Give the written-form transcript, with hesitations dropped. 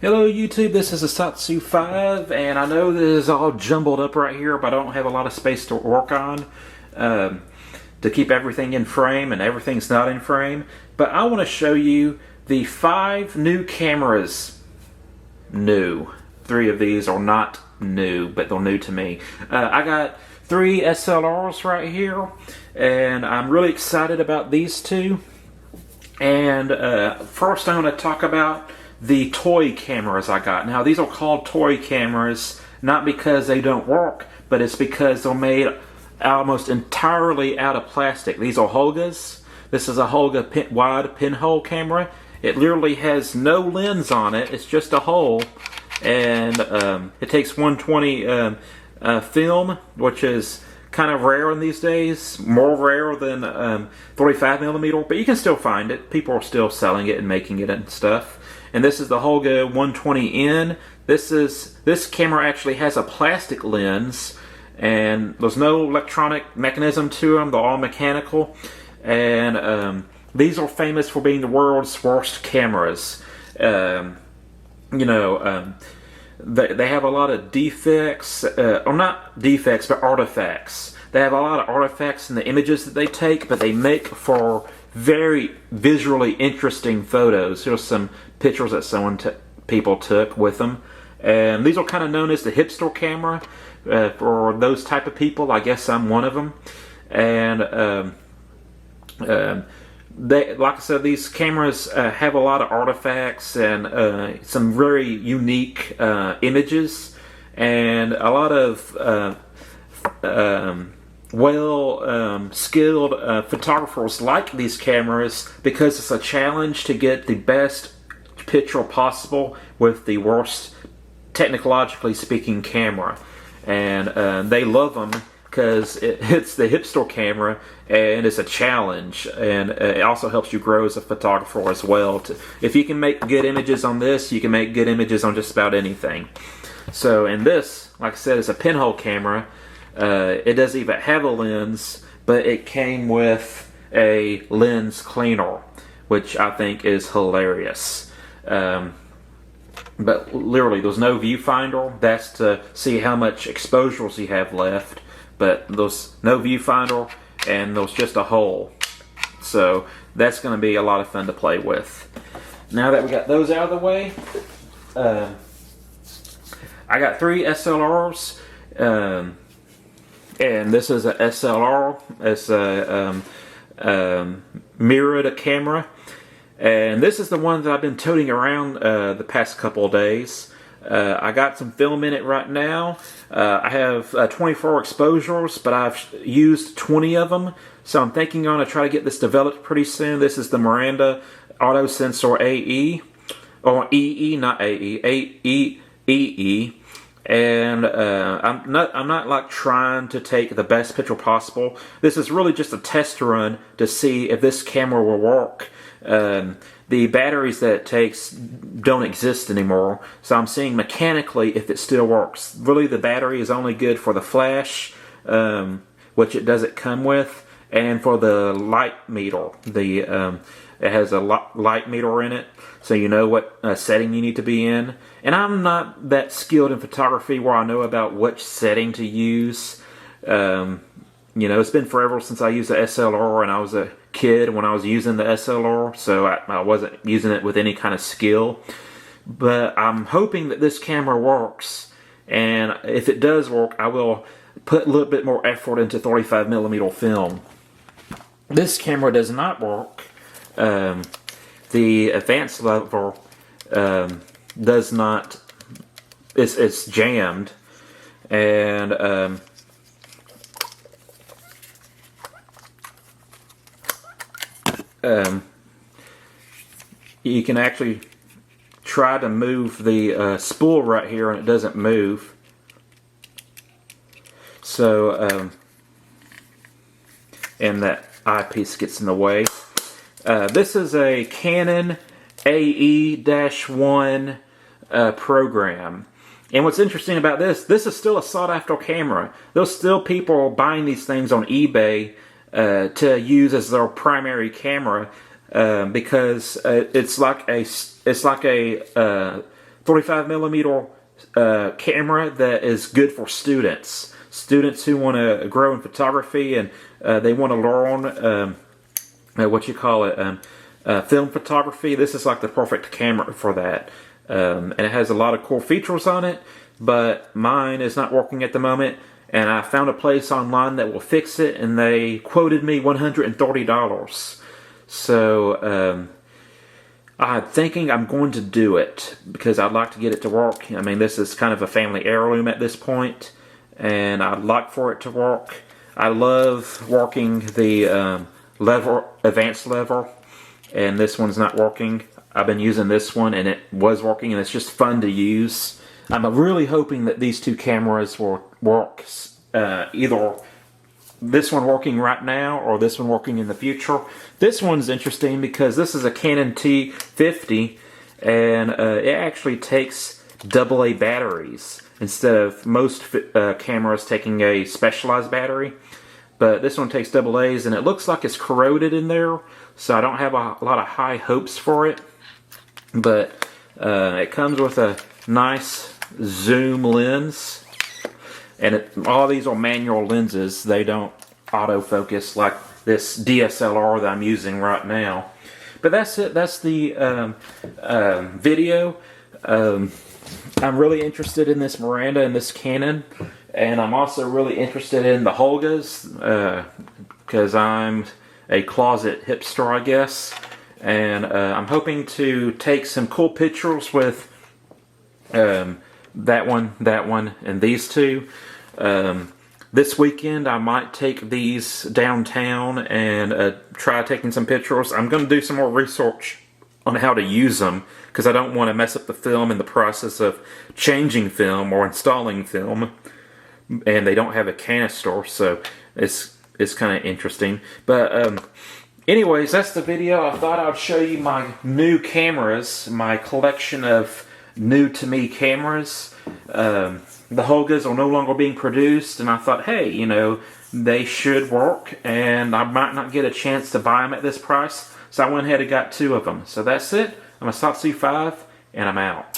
Hello YouTube, this is Asatsu 5, and I know this is all jumbled up right here, but I don't have a lot of space to work on to keep everything in frame, and everything's not in frame. But I want to show you the 5 new cameras. New. 3 of these are not new, but they're new to me. I got 3 SLRs right here, and I'm really excited about these 2. And first I'm going to talk about the toy cameras I got. Now these are called toy cameras not because they don't work, but it's because they're made almost entirely out of plastic. These are Holgas. This is a Holga wide pinhole camera. It literally has no lens on it. It's just a hole, and it takes 120 film, which is kind of rare in these days, more rare than 35mm, but you can still find it. People are still selling it and making it and stuff. And this is the Holga 120N. This camera actually has a plastic lens, and there's no electronic mechanism to them. They're all mechanical, and these are famous for being the world's worst cameras. They have a lot of defects, or not defects, but artifacts. They have a lot of artifacts in the images that they take, but they make for very visually interesting photos. Here's some pictures that people took with them, and these are kind of known as the hipster camera for those type of people. I guess I'm one of them. And like I said, these cameras have a lot of artifacts and some very unique images, and a lot of skilled photographers like these cameras because it's a challenge to get the best picture possible with the worst, technologically speaking, camera. And they love them because it's the hipster camera, and it's a challenge, and it also helps you grow as a photographer as well. If you can make good images on this, you can make good images on just about anything. So, and this, like I said, is a pinhole camera. It doesn't even have a lens, but it came with a lens cleaner, which I think is hilarious. But literally, there's no viewfinder. That's to see how much exposures you have left. But there's no viewfinder, and there's just a hole. So that's going to be a lot of fun to play with. Now that we got those out of the way, I got 3 SLRs. And this is a SLR. It's a mirrored camera. And this is the one that I've been toting around the past couple of days. I got some film in it right now. I have 24 exposures, but I've used 20 of them. So I'm thinking I'm going to try to get this developed pretty soon. This is the Miranda Auto Sensor AE. Or EE, not AE. EE. And I'm not like trying to take the best picture possible. This is really just a test run to see if this camera will work. The batteries that it takes don't exist anymore, so I'm seeing mechanically if it still works. Really, the battery is only good for the flash, which it doesn't come with, and for the light meter. It has a light meter in it, so you know what setting you need to be in. And I'm not that skilled in photography where I know about which setting to use. It's been forever since I used the SLR, and I was a kid when I was using the SLR, so I wasn't using it with any kind of skill. But I'm hoping that this camera works, and if it does work, I will put a little bit more effort into 35mm film. This camera does not work. The advanced level does not. It's jammed, and you can actually try to move the spool right here, and it doesn't move. So, and that eyepiece gets in the way. This is a Canon AE-1 program. And what's interesting about this is still a sought-after camera. There's still people buying these things on eBay to use as their primary camera because it's like a 35 millimeter camera that is good for students. Students who want to grow in photography and they want to learn film photography. This is like the perfect camera for that. And it has a lot of cool features on it, but mine is not working at the moment. And I found a place online that will fix it, and they quoted me $130. So I'm thinking I'm going to do it because I'd like to get it to work. I mean, this is kind of a family heirloom at this point, and I'd like for it to work. I love working the advanced level, and this one's not working. I've been using this one, and it was working, and it's just fun to use. I'm really hoping that these two cameras will work, either this one working right now or this one working in the future. This one's interesting because this is a Canon T50, and it actually takes AA batteries instead of most cameras taking a specialized battery. But this one takes AA's, and it looks like it's corroded in there, so I don't have a lot of high hopes for it. But it comes with a nice zoom lens, and all these are manual lenses. They don't autofocus like this DSLR that I'm using right now. But that's it. That's the video. I'm really interested in this Miranda and this Canon, and I'm also really interested in the Holgas because I'm a closet hipster, I guess. And I'm hoping to take some cool pictures with that one, and these two. This weekend I might take these downtown and try taking some pictures. I'm going to do some more research on how to use them because I don't want to mess up the film in the process of changing film or installing film. And they don't have a canister, so it's kind of interesting. But anyways, that's the video. I thought I'd show you my new cameras, my collection of new-to-me cameras. The Holgas are no longer being produced, and I thought, hey, you know, they should work, and I might not get a chance to buy them at this price, so I went ahead and got two of them. So that's it. I'm a Satsu 5, and I'm out.